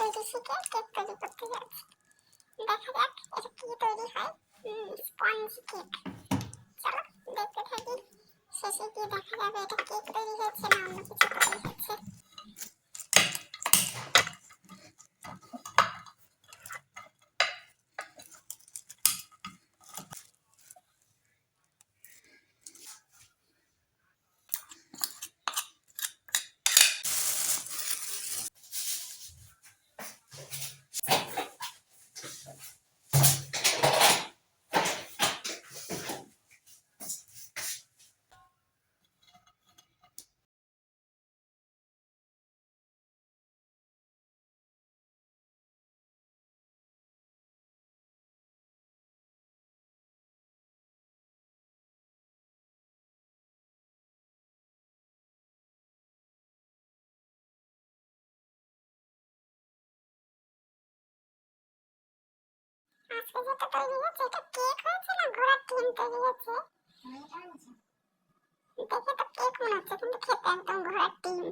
Already শিখে cake তৈরি করতে যাচ্ছি। দেখা যাক এটা কি তৈরি হয়। Sponge cake. চলো দেখতে থাকি, শেষে গিয়ে দেখা যাবে এটা কেক তৈরি হচ্ছে না অন্য কিছু তৈরি হচ্ছে। আজকে যেটা তৈরি হচ্ছে এটা কেক হয়েছে না ঘোড়ার ডিম তৈরি হচ্ছে? দেখে তো কেক মনে হচ্ছে কিন্তু খেতে একদম ঘোড়ার ডিম।